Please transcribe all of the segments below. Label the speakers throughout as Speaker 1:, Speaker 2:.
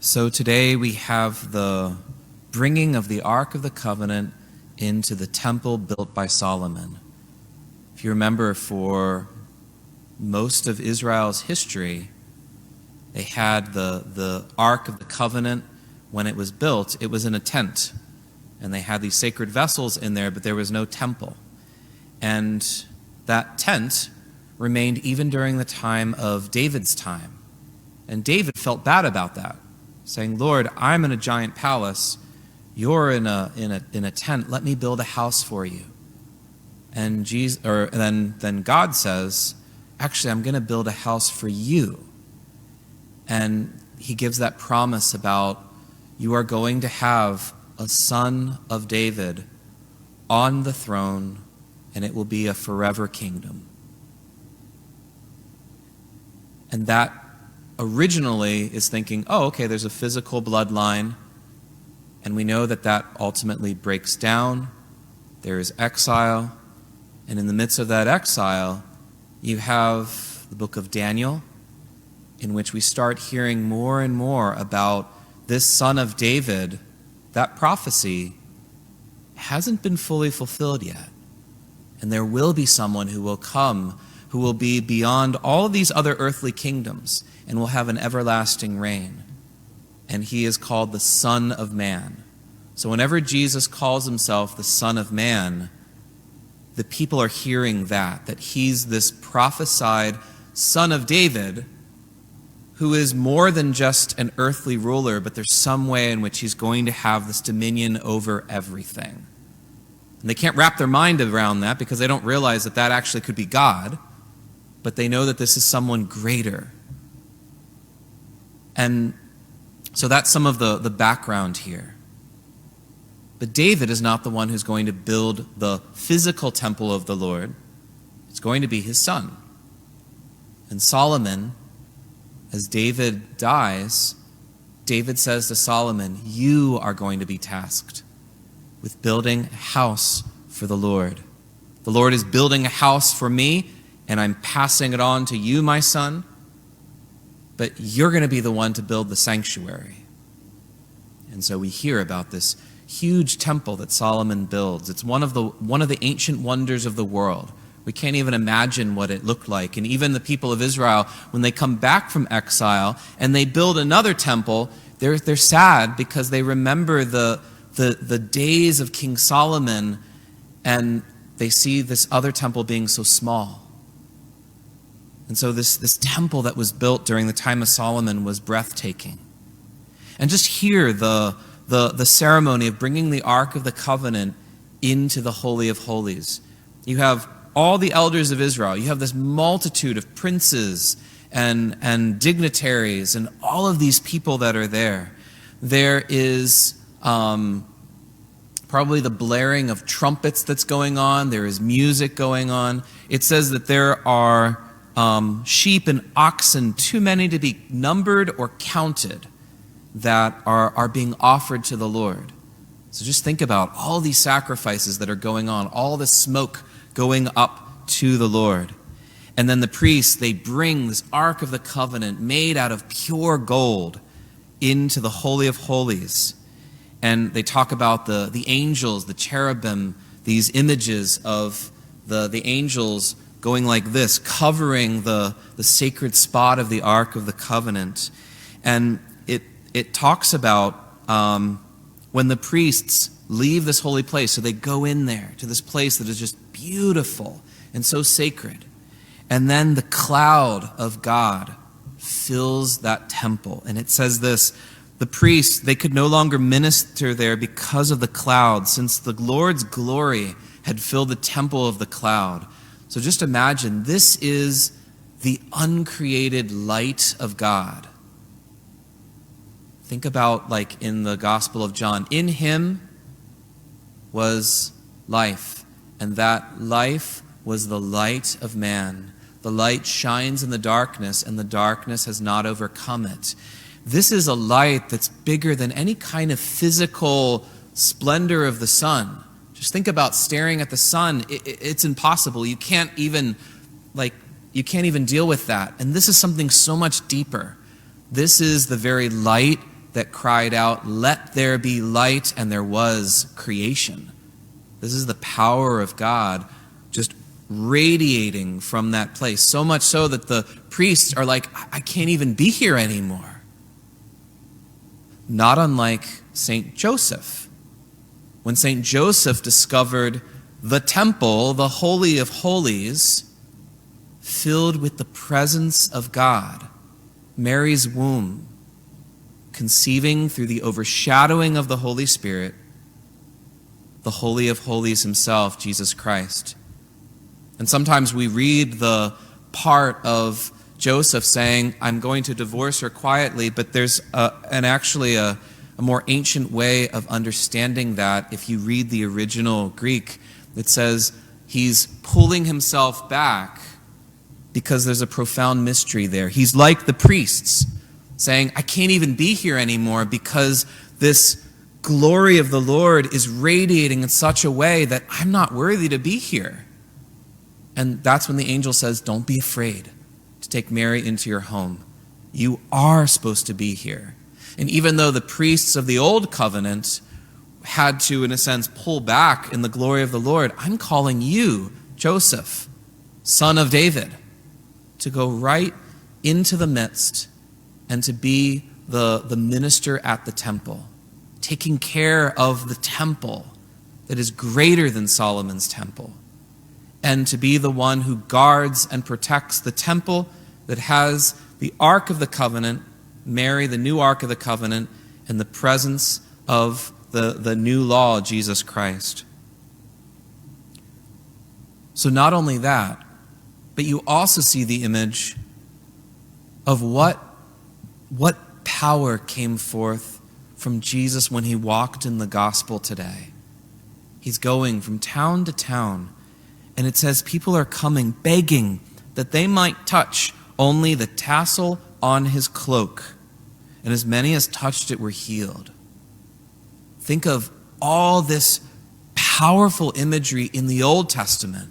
Speaker 1: So today we have the bringing of the Ark of the Covenant into the temple built by Solomon. If you remember, for most of Israel's history, they had the Ark of the Covenant. When it was built, it was in a tent. And they had these sacred vessels in there, but there was no temple. And that tent remained even during the time of David's time. And David felt bad about that, saying, Lord, I'm in a giant palace. You're in a tent. Let me build a house for you. And then God says, actually, I'm going to build a house for you. And he gives that promise about you are going to have a son of David on the throne, and it will be a forever kingdom. And that originally is thinking, oh, okay, there's a physical bloodline, and we know that that ultimately breaks down. There is exile, and in the midst of that exile, you have the book of Daniel, in which we start hearing more and more about this son of David. That prophecy hasn't been fully fulfilled yet. And there will be someone who will come, who will be beyond all of these other earthly kingdoms and will have an everlasting reign. And he is called the Son of Man. So whenever Jesus calls himself the Son of Man, the people are hearing that he's this prophesied Son of David who is more than just an earthly ruler, but there's some way in which he's going to have this dominion over everything. And they can't wrap their mind around that because they don't realize that that actually could be God, but they know that this is someone greater. And so that's some of the background here. But David is not the one who's going to build the physical temple of the Lord. It's going to be his son. And Solomon, as David dies, David says to Solomon, you are going to be tasked with building a house for the Lord. The Lord is building a house for me, and I'm passing it on to you, my son. But you're going to be the one to build the sanctuary. And so we hear about this huge temple that Solomon builds. It's one of the ancient wonders of the world. We can't even imagine what it looked like. And even the people of Israel, when they come back from exile and they build another temple, they're sad because they remember the days of King Solomon, and they see this other temple being so small. And so this temple that was built during the time of Solomon was breathtaking. And just hear the ceremony of bringing the Ark of the Covenant into the Holy of Holies. You have all the elders of Israel. You have this multitude of princes and dignitaries and all of these people that are there. There is probably the blaring of trumpets that's going on. There is music going on. It says that there are sheep and oxen, too many to be numbered or counted, that are being offered to the Lord. So just think about all these sacrifices that are going on, all the smoke going up to the Lord. And then the priests, they bring this Ark of the Covenant made out of pure gold into the Holy of Holies. And they talk about the angels, the cherubim, these images of the angels going like this, covering the sacred spot of the Ark of the Covenant. And it talks about when the priests leave this holy place, so they go in there to this place that is just beautiful and so sacred. And then the cloud of God fills that temple. And it says this, the priests, they could no longer minister there because of the cloud, since the Lord's glory had filled the temple of the cloud. So just imagine, this is the uncreated light of God. Think about, like in the Gospel of John, in him was life, and that life was the light of man. The light shines in the darkness, and the darkness has not overcome it. This is a light that's bigger than any kind of physical splendor of the sun. Just think about staring at the sun. It's impossible. You can't even deal with that. And this is something so much deeper. This is the very light that cried out, "Let there be light," and there was creation. This is the power of God just radiating from that place. So much so that the priests are like, I can't even be here anymore. Not unlike St. Joseph. When St. Joseph discovered the temple, the Holy of Holies, filled with the presence of God, Mary's womb, conceiving through the overshadowing of the Holy Spirit, the Holy of Holies himself, Jesus Christ. And sometimes we read the part of Joseph saying, I'm going to divorce her quietly, but there's actually a more ancient way of understanding that. If you read the original Greek, it says he's pulling himself back because there's a profound mystery there. He's like the priests, saying, I can't even be here anymore because this glory of the Lord is radiating in such a way that I'm not worthy to be here. And that's when the angel says, don't be afraid to take Mary into your home. You are supposed to be here. And even though the priests of the old covenant had to, in a sense, pull back in the glory of the Lord, I'm calling you, Joseph, son of David, to go right into the midst and to be the minister at the temple, taking care of the temple that is greater than Solomon's temple, and to be the one who guards and protects the temple that has the Ark of the Covenant, Mary, the new Ark of the Covenant, and the presence of the new law, Jesus Christ. So not only that, but you also see the image of what power came forth from Jesus when he walked in the gospel today. He's going from town to town, and it says people are coming begging that they might touch only the tassel on his cloak, and as many as touched it were healed. Think of all this powerful imagery in the Old Testament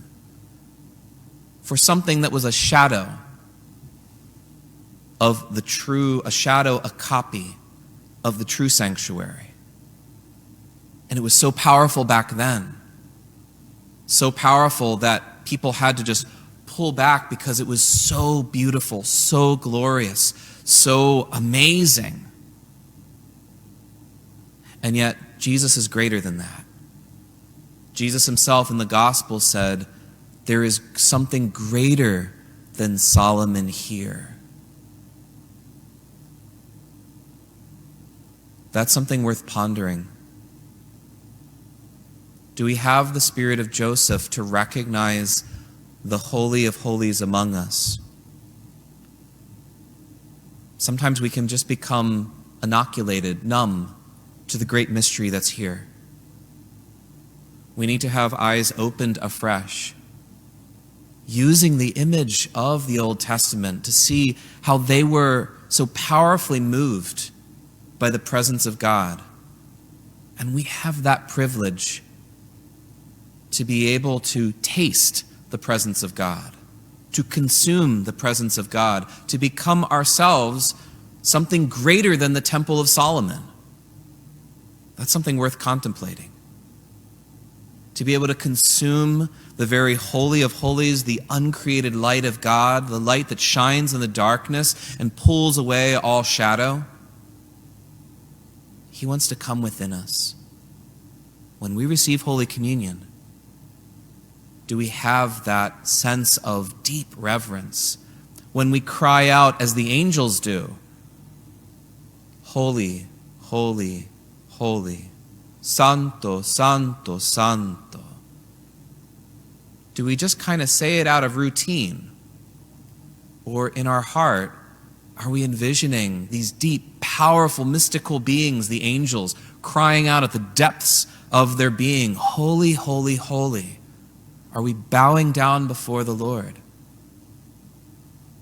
Speaker 1: for something that was a shadow of the true, a copy of the true sanctuary. And it was so powerful back then, so powerful that people had to just pull back because it was so beautiful, so glorious, so amazing. And yet, Jesus is greater than that. Jesus himself in the gospel said, there is something greater than Solomon here. That's something worth pondering. Do we have the spirit of Joseph to recognize the Holy of Holies among us? Sometimes we can just become inoculated, numb to the great mystery that's here. We need to have eyes opened afresh, using the image of the Old Testament to see how they were so powerfully moved by the presence of God. And we have that privilege to be able to taste the presence of God, to consume the presence of God, to become ourselves something greater than the Temple of Solomon. That's something worth contemplating. To be able to consume the very Holy of Holies, the uncreated light of God, the light that shines in the darkness and pulls away all shadow. He wants to come within us. When we receive Holy Communion, do we have that sense of deep reverence? When we cry out as the angels do, holy, holy, holy, santo, santo, santo. Do we just kind of say it out of routine? Or in our heart, are we envisioning these deep, powerful, mystical beings, the angels, crying out at the depths of their being, holy, holy, holy? Are we bowing down before the Lord?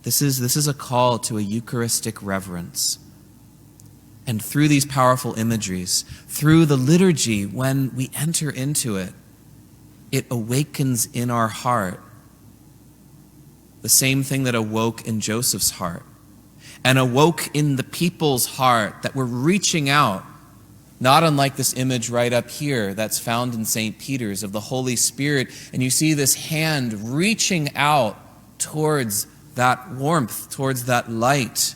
Speaker 1: This is a call to a Eucharistic reverence. And through these powerful imageries, through the liturgy, when we enter into it, it awakens in our heart the same thing that awoke in Joseph's heart. and awoke in the people's heart, that we're reaching out, not unlike this image right up here that's found in St. Peter's of the Holy Spirit, and you see this hand reaching out towards that warmth, towards that light.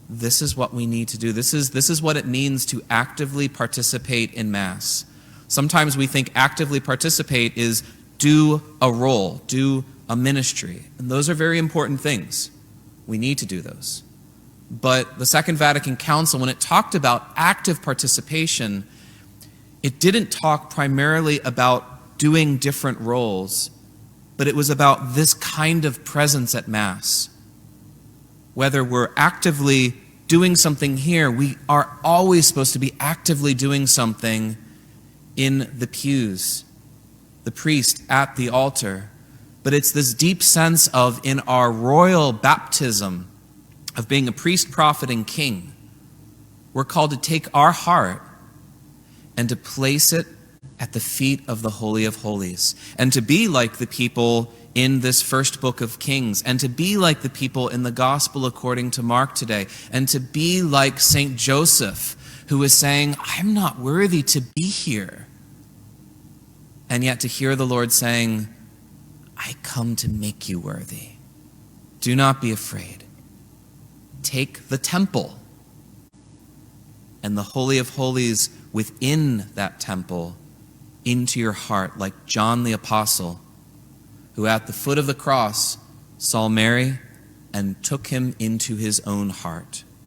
Speaker 1: This is what we need to do. This is what it means to actively participate in Mass. Sometimes we think actively participate is do a role, do a ministry. And those are very important things. We need to do those. But the Second Vatican Council, when it talked about active participation, it didn't talk primarily about doing different roles, but it was about this kind of presence at Mass. Whether we're actively doing something here, we are always supposed to be actively doing something in the pews, the priest at the altar. But it's this deep sense of, in our royal baptism, of being a priest, prophet, and king, we're called to take our heart and to place it at the feet of the Holy of Holies, and to be like the people in this first book of Kings, and to be like the people in the Gospel according to Mark today, and to be like St. Joseph, who is saying, I'm not worthy to be here. And yet to hear the Lord saying, I come to make you worthy. Do not be afraid. Take the temple and the Holy of Holies within that temple into your heart, like John the Apostle, who at the foot of the cross saw Mary and took him into his own heart.